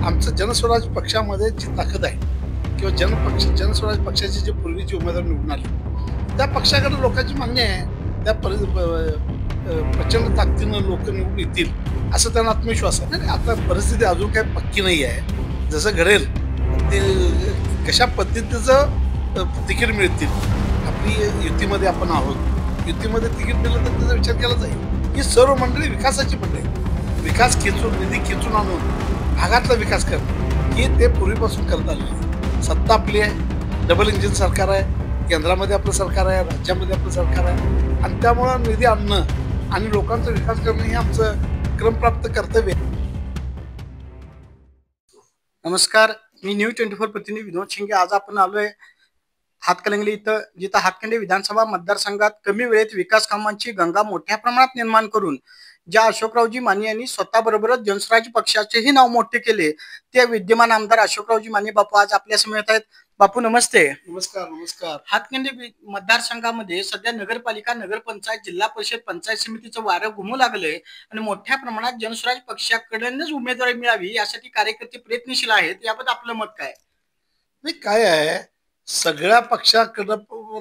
आमचं जनस्वराज पक्षामध्ये जी ताकद आहे किंवा जनस्वराज पक्षाचे जे पूर्वीचे उमेदवार निवडून आले त्या पक्षाकडे लोकांची मागणी आहे त्या प्रचंड ताकदीनं लोक निवडून येतील असं त्यांना आत्मविश्वास आहे. आणि आता परिस्थिती अजून काही पक्की नाही आहे. जसं घडेल ते कशा पद्धतीचं तिकीट मिळतील. आपली युतीमध्ये आपण आहोत. युतीमध्ये तिकीट दिलं तर त्याचा विचार केला जाईल. ही सर्व मंडळी विकासाची मंडळी, विकास खेचून निधी खेचून आणून भागातला विकास करणं ही ते पूर्वीपासून करत आलेली. सत्ता आपली आहे, डबल इंजिन सरकार आहे, केंद्रामध्ये आपलं सरकार आहे, राज्यामध्ये आपलं सरकार आहे आणि त्यामुळं निधी आणणं आणि लोकांचा विकास करणं हे आमचं क्रमप्राप्त कर्तव्य आहे. नमस्कार, मी न्यूज 24 प्रतिनिधी विनोद शिंगे. आज आपण आलोय हातकणंगले इथं, जिथं हातकणंगले विधानसभा मतदारसंघात कमी वेळेत विकास कामांची गंगा मोठ्या प्रमाणात निर्माण करून ज्या अशोकरावजी माने यांनी स्वतःबरोबरच जनस्वराज पक्षाचेही नाव मोठे केले, ते विद्यमान आमदार अशोकरावजी माने बापू आज आपल्या समोर आहेत. बापू नमस्ते. नमस्कार. नमस्कार. हातकणंगले मतदारसंघामध्ये सध्या नगरपालिका, नगरपंचायत, जिल्हा परिषद, पंचायत समितीचं वारं घुमू लागलंय आणि मोठ्या प्रमाणात जनस्वराज पक्षाकडूनच उमेदवारी मिळावी यासाठी कार्यकर्ते प्रयत्नशील आहेत. याबद्दल आपलं मत काय? नाही, काय आहे, सगळ्या पक्षाकडं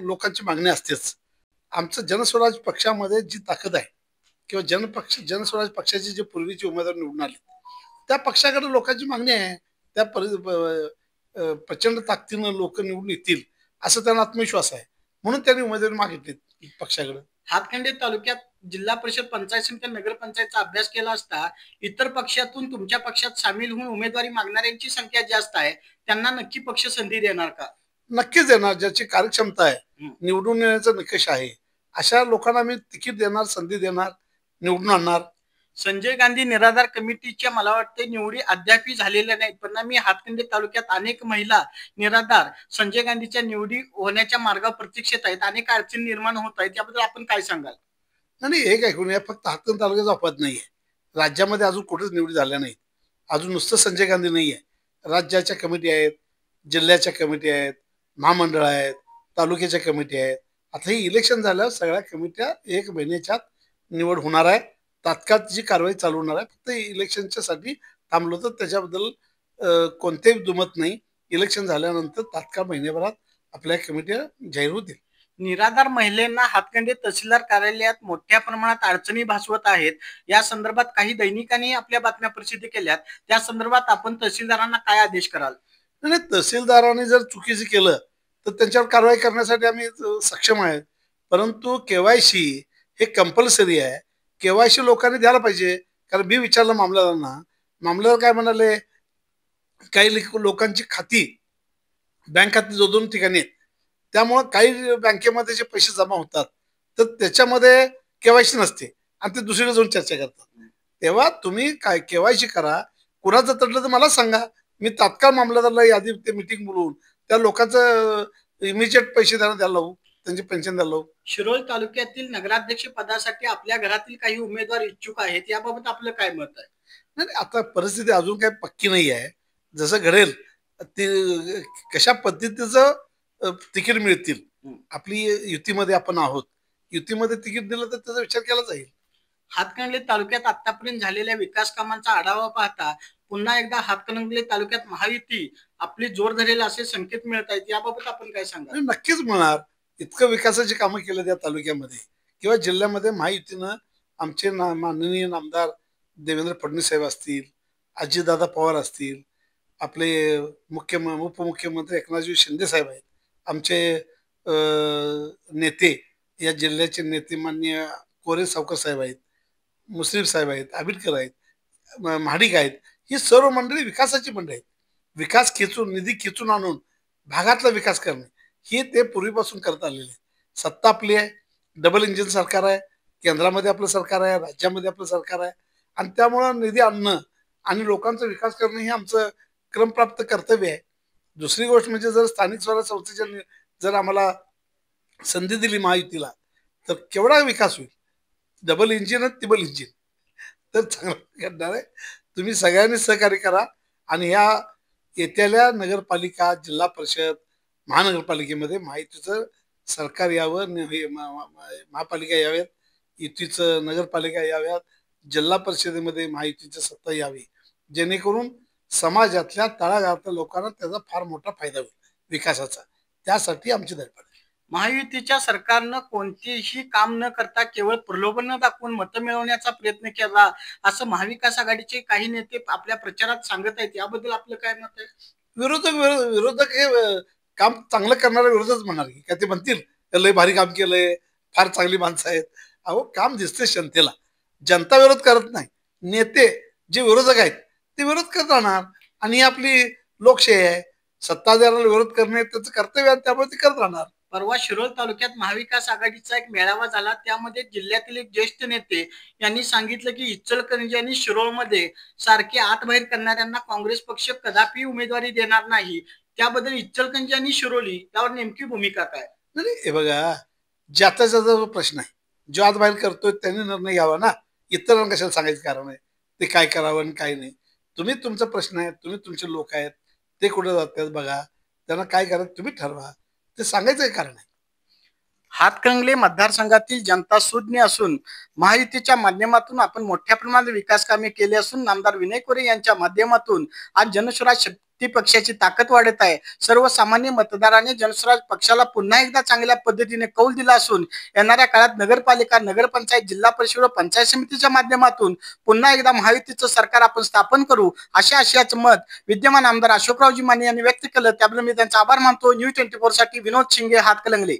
लोकांची मागणी असतेच. आमचं जनस्वराज पक्षामध्ये जी ताकद आहे किंवा जनस्वराज पक्षाचे जे पूर्वीचे उमेदवार निवडून आले त्या पक्षाकडे लोकांची मागणी आहे त्या प्रचंड ताकदीनं लोक निवडून येतील असं त्यांना आत्मविश्वास आहे. म्हणून त्यांनी उमेदवारी मागितली पक्षाकडे. हातकणंगले तालुक्यात जिल्हा परिषद, पंचायत समिती, नगरपंचायतचा अभ्यास केला असता इतर पक्षातून तुमच्या पक्षात सामील होऊन उमेदवारी मागणाऱ्यांची संख्या जास्त आहे. त्यांना नक्की पक्ष संधी देणार का? नक्कीच देणार. ज्याची कार्यक्षमता आहे, निवडून येण्याचा निकष आहे, अशा लोकांना आम्ही तिकीट देणार, संधी देणार, निवडून आणणार. संजय गांधी निराधार कमिटीच्या मला वाटते निवडी अद्यापही झालेल्या नाहीत. परिणामी हातकणंगले तालुक्यात अनेक महिला निराधार संजय गांधीच्या निवडी होण्याच्या मार्गावर प्रतीक्षेत आहेत. अनेक अडचणी निर्माण होत आहेत. याबद्दल आपण काय सांगाल? आणि एक ऐकून या फक्त हातकणंगले तालुक्याचा अपवाद नाहीये. राज्यामध्ये अजून कुठेच निवडी झाल्या नाहीत. अजून नुसतं संजय गांधी नाहीये. राज्याच्या कमिटी आहेत, जिल्ह्याच्या कमिटी आहेत, महामंडळ आहेत, तालुक्याच्या कमिटी आहेत. आता ही इलेक्शन झाल्यावर सगळ्या कमिट्या 1 महिन्याच्या निवड होणार आहे. तात्काळ जी कारवाई चालू होणार आहे. फक्त इलेक्शनच्या साठी थांबलो तर त्याच्याबद्दल कोणतेही दुमत नाही. इलेक्शन झाल्यानंतर तात्काळ महिन्याभरात आपल्या कमिट्या जाहीर होतील. निराधार महिलांना हातकणंगले तहसीलदार कार्यालयात मोठ्या प्रमाणात अडचणी भासवत आहेत. या संदर्भात काही दैनिकांनी आपल्या बातम्या प्रसिद्ध केल्यात. त्या संदर्भात आपण तहसीलदारांना काय आदेश कराल? नाही, तहसीलदारांनी जर चुकीचं केलं तर त्यांच्यावर कारवाई करण्यासाठी आम्ही सक्षम आहे. परंतु केवायसी हे कंपल्सरी आहे. केवायसी लोकांनी द्यायला पाहिजे. कारण मी विचारलं मामलेदारांना, मामलेदार काय म्हणाले, काही लोकांची खाती बँक खाती 2-2 ठिकाणी आहेत. त्यामुळं काही बँकेमध्ये जे पैसे जमा होतात तर त्याच्यामध्ये केवायसी नसते आणि ते दुसरीकडे जाऊन चर्चा करतात. तेव्हा तुम्ही काय केवायसी करा. कुणाचं तडलं तर मला सांगा, मी तात्काळ मामलेदाराला यादी ते मीटिंग बोलवून त्या लोकांचं इमिजिएट पैसे द्यायला लावू, त्यांची पेन्शन द्यायला लावू. शिरोळ तालुक्यातील नगराध्यक्ष पदासाठी आपल्या घरातील काही उमेदवार इच्छुक आहेत. याबाबत आपलं काय मत आहे? नाही, आता परिस्थिती अजून काही पक्की नाही आहे. जसं घडेल ते कशा पद्धतीचं तिकीट मिळतील. आपली युतीमध्ये आपण आहोत. युतीमध्ये तिकीट दिलं तर त्याचा विचार केला जाईल. हातकणंगले तालुक्यात आतापर्यंत झालेल्या विकास कामांचा आढावा पाहता पुन्हा एकदा हातकणंगले तालुक्यात महायुती आपली जोर धरेल असे संकेत मिळत आहेत. याबाबत आपण काय सांगा? नक्कीच मिळणार. इतकं विकासाची कामं केलं त्या तालुक्यामध्ये किंवा जिल्ह्यामध्ये महायुतीनं आमचे माननीय नामदार देवेंद्र फडणवीस साहेब असतील, अजितदादा पवार असतील, आपले उपमुख्यमंत्री एकनाथजी शिंदे साहेब आहेत, आमचे नेते, या जिल्ह्याचे नेते माननीय कोरे सावकर साहेब आहेत, मुश्रीफ साहेब आहेत, आबिटकर आहेत, महाडिक आहेत. ही सर्व मंडळी विकासाची मंडळी आहेत. विकास खेचून निधी खेचून आणून भागातला विकास करणं ही ते पूर्वीपासून करत आलेले. सत्ता आपली आहे, डबल इंजिन सरकार आहे, केंद्रामध्ये आपलं सरकार आहे, राज्यामध्ये आपलं सरकार आहे आणि त्यामुळं निधी आणणं आणि लोकांचा विकास करणं हे आमचं क्रमप्राप्त कर्तव्य आहे. दुसरी गोष्ट म्हणजे जर स्थानिक स्वराज्य संस्थेच्या जर आम्हाला संधी दिली महायुतीला तर केवढा विकास होईल. डबल इंजिन आणि ट्रिपल इंजिन तर चांगलं करणार आहे. तुम्ही सगळ्यांनी सहकार्य करा आणि ह्या येत्याल्या नगरपालिका, जिल्हा परिषद, महानगरपालिकेमध्ये महायुतीचं सरकार यावं, महापालिका याव्यात, युतीचं नगरपालिका याव्यात, जिल्हा परिषदेमध्ये महायुतीची सत्ता यावी, जेणेकरून समाजातल्या तळागाळातल्या लोकांना त्याचा फार मोठा फायदा होईल विकासाचा. त्यासाठी आमची धडपड आहे. महायुतीच्या सरकारनं कोणतेही काम न करता केवळ प्रलोभन दाखवून मतं मिळवण्याचा प्रयत्न केला, असं महाविकास आघाडीचे काही नेते आपल्या प्रचारात सांगत आहेत. याबद्दल आपलं काय मत आहे? विरोधक हे काम चांगलं करणारे विरोधच म्हणणार की काय ते म्हणतील "ते लय भारी काम केलंय, फार चांगली माणसं आहेत". अहो, काम दिसते जनतेला. जनता विरोध करत नाही. नेते जे विरोधक आहेत ते विरोध करत राहणार. आणि ही आपली लोकशाही आहे. सत्ताधाऱ्याला विरोध करणे त्याचं कर्तव्य आहे, त्यामुळे ते करत राहणार. परवा शिरोळ तालुक्यात महाविकास आघाडीचा एक मेळावा झाला. त्यामध्ये जिल्ह्यातील एक ज्येष्ठ नेते यांनी सांगितलं की इचलकरंजी आणि शिरोळमध्ये सारखे आत बाहेर करणाऱ्यांना काँग्रेस पक्ष कदापि उमेदवारी देणार नाही. त्याबद्दल इचलकरंजी आणि शिरोली यावर नेमकी भूमिका काय? नाही, हे बघा, ज्याचा ज्याचा जो प्रश्न आहे, जो आत बाहेर करतोय त्यांनी निर्णय घ्यावा ना. इतरांना कशाला सांगायचं कारण आहे ते काय करावं आणि काय नाही. तुम्ही तुमचा प्रश्न आहे, तुम्ही तुमचे लोक आहेत, ते कुठे जातात बघा, त्यांना काय करायचं तुम्ही ठरवा. ते सांगायचं कारण आहे. हातकणंगले मतदारसंघातील जनता सुज्ञ असून महायुतीच्या माध्यमातून आपण मोठ्या प्रमाणात विकास कामे केली असून नामदार विनय कोरे यांच्या माध्यमातून आज जनस्वराज शक्ती पक्षाची ताकद वाढत आहे. सर्वसामान्य मतदाराने जनस्वराज पक्षाला पुन्हा एकदा चांगल्या पद्धतीने कौल दिला असून येणाऱ्या काळात नगरपालिका, नगरपंचायत, जिल्हा परिषद व पंचायत समितीच्या माध्यमातून पुन्हा एकदा महायुतीचं सरकार आपण स्थापन करू, अशा आशयाचं मत विद्यमान आमदार अशोकरावजी माने यांनी व्यक्त केलं. त्याबद्दल मी त्यांचा आभार मानतो. न्यूज 24 साठी विनोद शिंगे, हातकणंगले.